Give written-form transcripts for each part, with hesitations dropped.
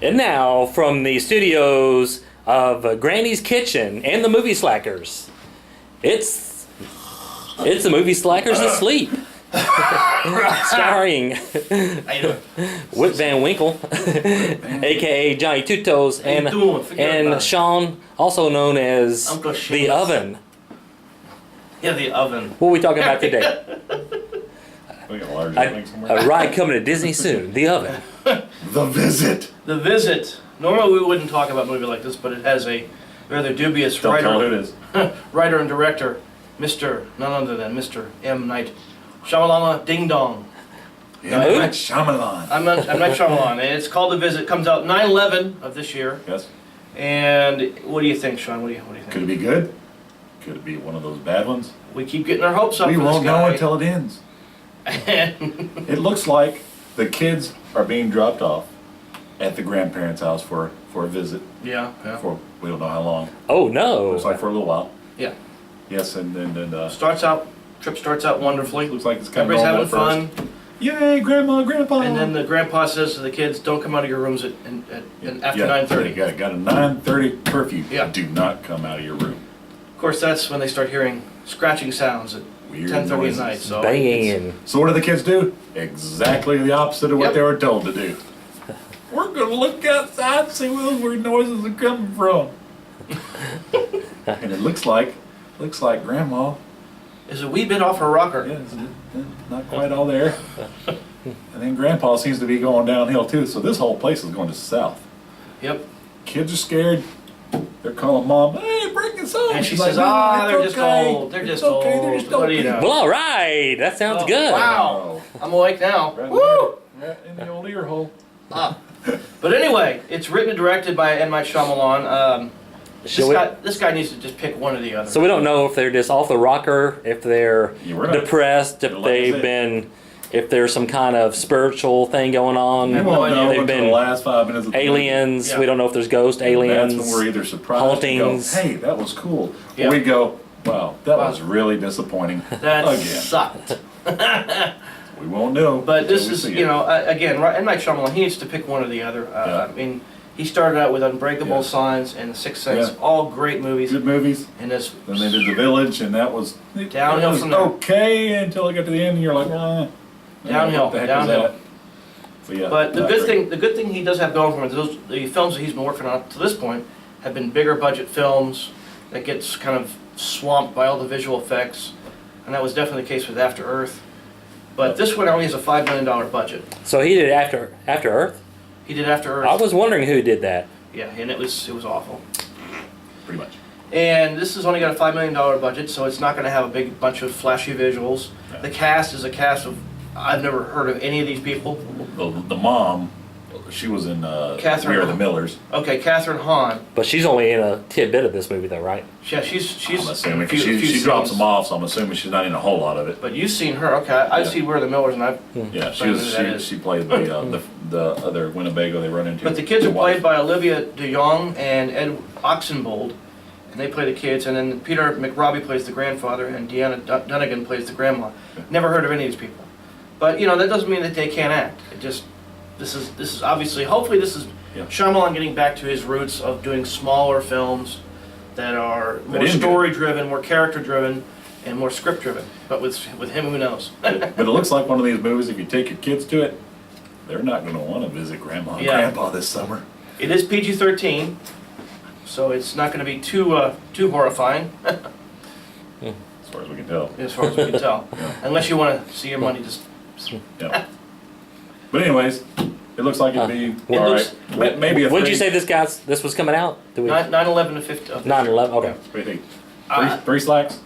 And now, from the studios of Granny's Kitchen and the Movie Slackers, it's the Movie Slackers Asleep. Starring Whit Van Winkle, aka Johnny Two Toes, and Sean, also known as the Oven. Yeah, the Oven. What are we talking about today? We got a larger thing somewhere. A ride coming to Disney soon. The Oven. The Visit. The Visit. Normally we wouldn't talk about a movie like this, but it has a rather dubious Don't writer. tell who it is. Writer and director, none other than Mr. M. Night Shyamalan Ding Dong. Yeah, M. Night Shyamalan. I'm Night Shyamalan, and it's called The Visit. It comes out 9/11 of this year. Yes. And what do you think, Sean? What do you think? Could it be good? Could it be one of those bad ones? We keep getting our hopes up. We for won't this guy. know until it ends. It looks like the kids are being dropped off at the grandparents' house for a visit. Yeah. For we don't know how long. Oh no! Looks like for a little while. Yeah. Yes, and then Trip starts out wonderfully. looks like it's kind of Everybody's going having at fun. Yay, Grandma, Grandpa! And then the grandpa says to the kids, "Don't come out of your rooms after 9:30." Got a 9:30 curfew. Yeah. Do not come out of your room. Of course, that's when they start hearing scratching sounds at Weird 10:30 at noises. night. So Banging. So what do the kids do? Exactly the opposite of what Yep. they were told to do. We're gonna look outside and see where those weird noises are coming from. And it looks like Grandma. is a wee bit off her rocker. Yeah, it's not quite all there. And then Grandpa seems to be going downhill too. So this whole place is going to south. Yep. Kids are scared. They're calling Mom. Hey, bring us home. And she She's says, like, "Ah, they're just old. They're just old. They're just What do you old. know?" Well, all right. That sounds Oh, good. Wow. I'm awake now. Right Woo! there, right in the old ear hole. Ah. But anyway, it's written and directed by M. Night Shyamalan. This guy needs to just pick one or the other. So we don't know if they're just off the rocker, if they're Yeah, we're not- depressed, if like I they've said. been, if there's some kind of spiritual thing going on. You no won't idea. know They've until been the last 5 minutes of the movie. aliens. Yeah. We don't know if there's ghost aliens. That's when we're either surprised and go, hauntings. hey, that was cool. Yeah. Or we go, wow, that Wow. was really disappointing. That Again. sucked. We won't know. But this until we is, see you it. know, again, M. Night Shyamalan, he needs to pick one or the other. Yeah. I mean, he started out with Unbreakable Yeah. Signs and The Sixth Sense, Yeah. all great movies. Good movies. And this Then they did The Village, and that was Downhill it was from there. okay until I got to the end, and you're like, Downhill, what the heck downhill. was that? So, yeah, But the not good great. thing he does have going for him, the films that he's been working on to this point have been bigger budget films that gets kind of swamped by all the visual effects, and that was definitely the case with After Earth. But this one only has a $5 million budget. So he did After Earth. He did After Earth. I was wondering who did that. Yeah, and it was awful. Pretty much. And this has only got a $5 million budget, so it's not going to have a big bunch of flashy visuals. Yeah. The cast is a cast of, I've never heard of any of these people. The mom, she was in Kathryn We Are the Hahn. Millers. Okay, Kathryn Hahn. But she's only in a tidbit of this movie, though, right? Yeah, she's I'm assuming, a few- 'cause few she drops scenes. them off, so I'm assuming she's not in a whole lot of it. But you've seen her, okay. I've Yeah. seen Where the Millers, and I've. Yeah, I don't know who that is. she played the other Winnebago they run into. But the kids The are played wife. by Olivia DeJong and Ed Oxenbould, and they play the kids. And then Peter McRobbie plays the grandfather, and Deanna Dunnigan plays the grandma. Never heard of any of these people. But you know that doesn't mean that they can't act. It just this is obviously hopefully this is Yeah. Shyamalan getting back to his roots of doing smaller films that are But more in good. story driven, more character driven, and more script driven. But with him, who knows? But it looks like one of these movies, if you take your kids to it, they're not going to want to visit Grandma and Yeah. Grandpa this summer. It is PG-13, so it's not going to be too horrifying, As far as we can tell. as far as we can tell. Yeah. Unless you want to see your money just. Yeah. But anyways, it looks like it'd be It all looks- right. Maybe a When did you three. say this was coming out? 9/11 to 50. 9/11. Okay. What do you think? Uh, Three slacks?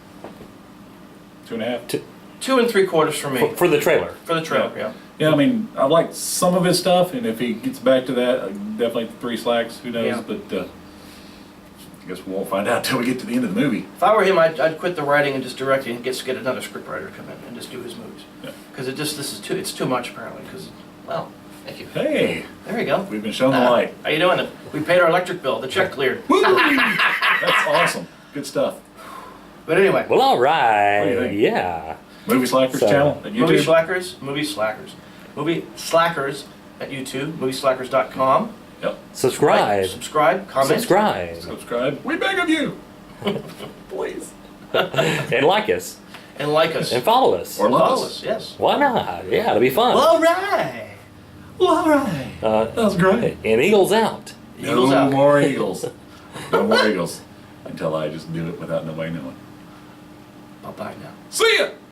2.5? 2 3/4 for me. For the trailer. For the trailer, yeah. Yeah, I mean, I like some of his stuff, and if he gets back to that, definitely 3 slacks. Who knows? Yeah. But I guess we won't find out till we get to the end of the movie. If I were him, I'd quit the writing and just direct it and get another scriptwriter to come in and just do his movies. Yeah. Because it's too much apparently. Because well, thank you. Hey, There you go. we've been shown the light. How you doing? We paid our electric bill. The check cleared. Woo! That's awesome. Good stuff. But anyway, Well, all What do you right. think? Yeah. Movie Slackers So, channel at movie YouTube. slackers at YouTube, movieslackers.com. Yep. Subscribe. Like, subscribe, comment. Subscribe. We beg of you. Please. And like us. And like us. And follow us. Or love Follow us. us, yes. Why not? Yeah, it'll be fun. All right. Well, all right. That was great. And Eagles out. Eagles no out. more Eagles. No more Eagles. Until I just do it without nobody knowing. Bye-bye now. See ya!